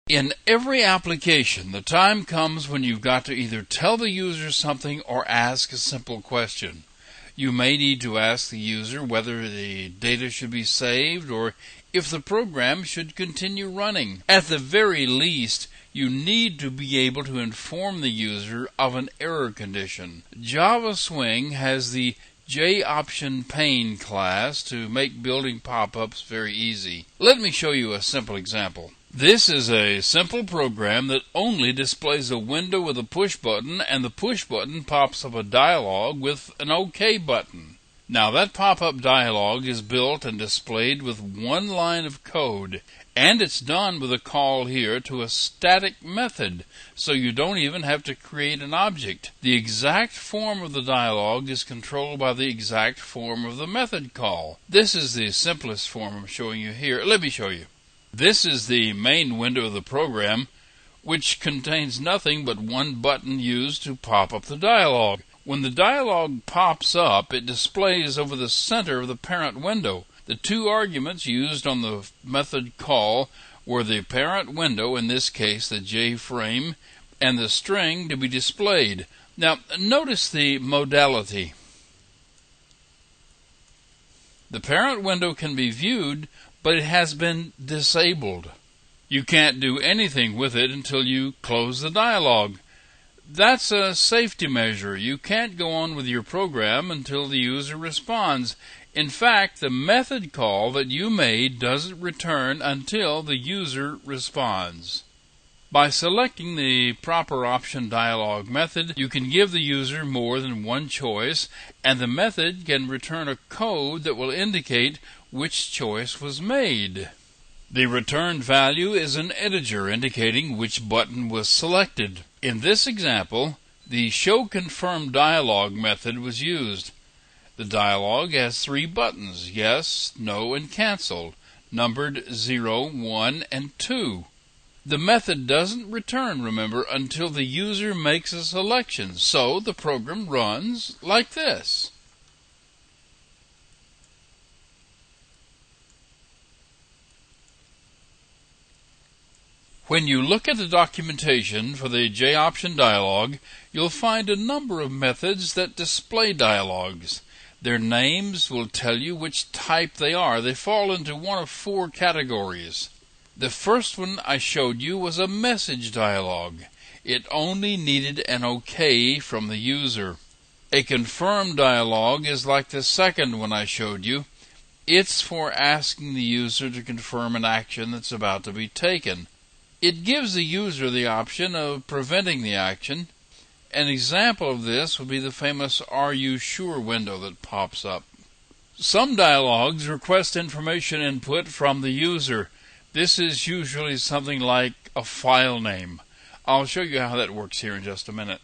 In every application, the time comes when you've got to either tell the user something or ask a simple question. You may need to ask the user whether the data should be saved or if the program should continue running. At the very least, you need to be able to inform the user of an error condition. Java Swing has the JOption pane class to make building pop-ups very easy. Let me show you a simple example. This is a simple program that only displays a window with a push button, and the push button pops up a dialog with an OK button. Now that pop-up dialog is built and displayed with one line of code, and it's done with a call here to a static method, so you don't even have to create an object. The exact form of the dialog is controlled by the exact form of the method call. This is the simplest form I'm showing you here. Let me show you. This is the main window of the program, which contains nothing but one button used to pop up the dialog. When the dialog pops up, it displays over the center of the parent window. The two arguments used on the method call were the parent window, in this case the JFrame, and the string to be displayed. Now, notice the modality. The parent window can be viewed, but it has been disabled. You can't do anything with it until you close the dialog. That's a safety measure. You can't go on with your program until the user responds. In fact, the method call that you made doesn't return until the user responds. By selecting the proper option dialog method, you can give the user more than one choice, and the method can return a code that will indicate which choice was made. The returned value is an integer indicating which button was selected. In this example, the showConfirm dialog method was used. The dialog has three buttons, yes, no, and cancel, numbered 0, 1, and 2. The method doesn't return, remember, until the user makes a selection, so the program runs like this. When you look at the documentation for the JOption dialog, you'll find a number of methods that display dialogs. Their names will tell you which type they are. They fall into one of four categories. The first one I showed you was a message dialog. It only needed an OK from the user. A confirm dialog is like the second one I showed you. It's for asking the user to confirm an action that's about to be taken. It gives the user the option of preventing the action. An example of this would be the famous "Are you sure" window that pops up. Some dialogs request information input from the user. This is usually something like a file name. I'll show you how that works here in just a minute.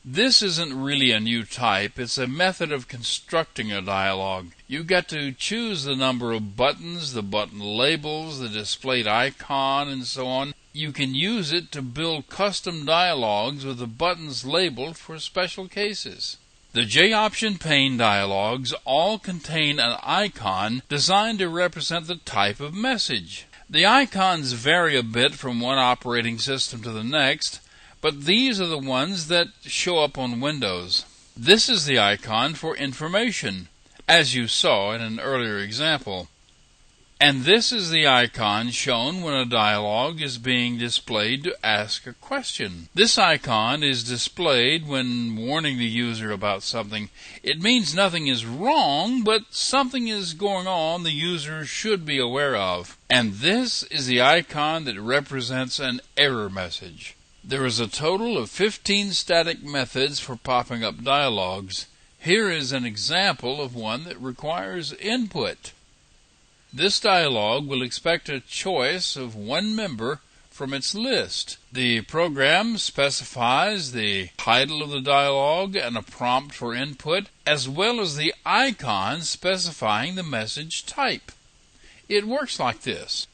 This isn't really a new type. It's a method of constructing a dialog. You get to choose the number of buttons, the button labels, the displayed icon, and so on. You can use it to build custom dialogs with the buttons labeled for special cases. The JOption pane dialogs all contain an icon designed to represent the type of message. The icons vary a bit from one operating system to the next, but these are the ones that show up on Windows. This is the icon for information, as you saw in an earlier example. And this is the icon shown when a dialog is being displayed to ask a question. This icon is displayed when warning the user about something. It means nothing is wrong, but something is going on the user should be aware of. And this is the icon that represents an error message. There is a total of 15 static methods for popping up dialogs. Here is an example of one that requires input. This dialog will expect a choice of one member from its list. The program specifies the title of the dialog and a prompt for input, as well as the icon specifying the message type. It works like this.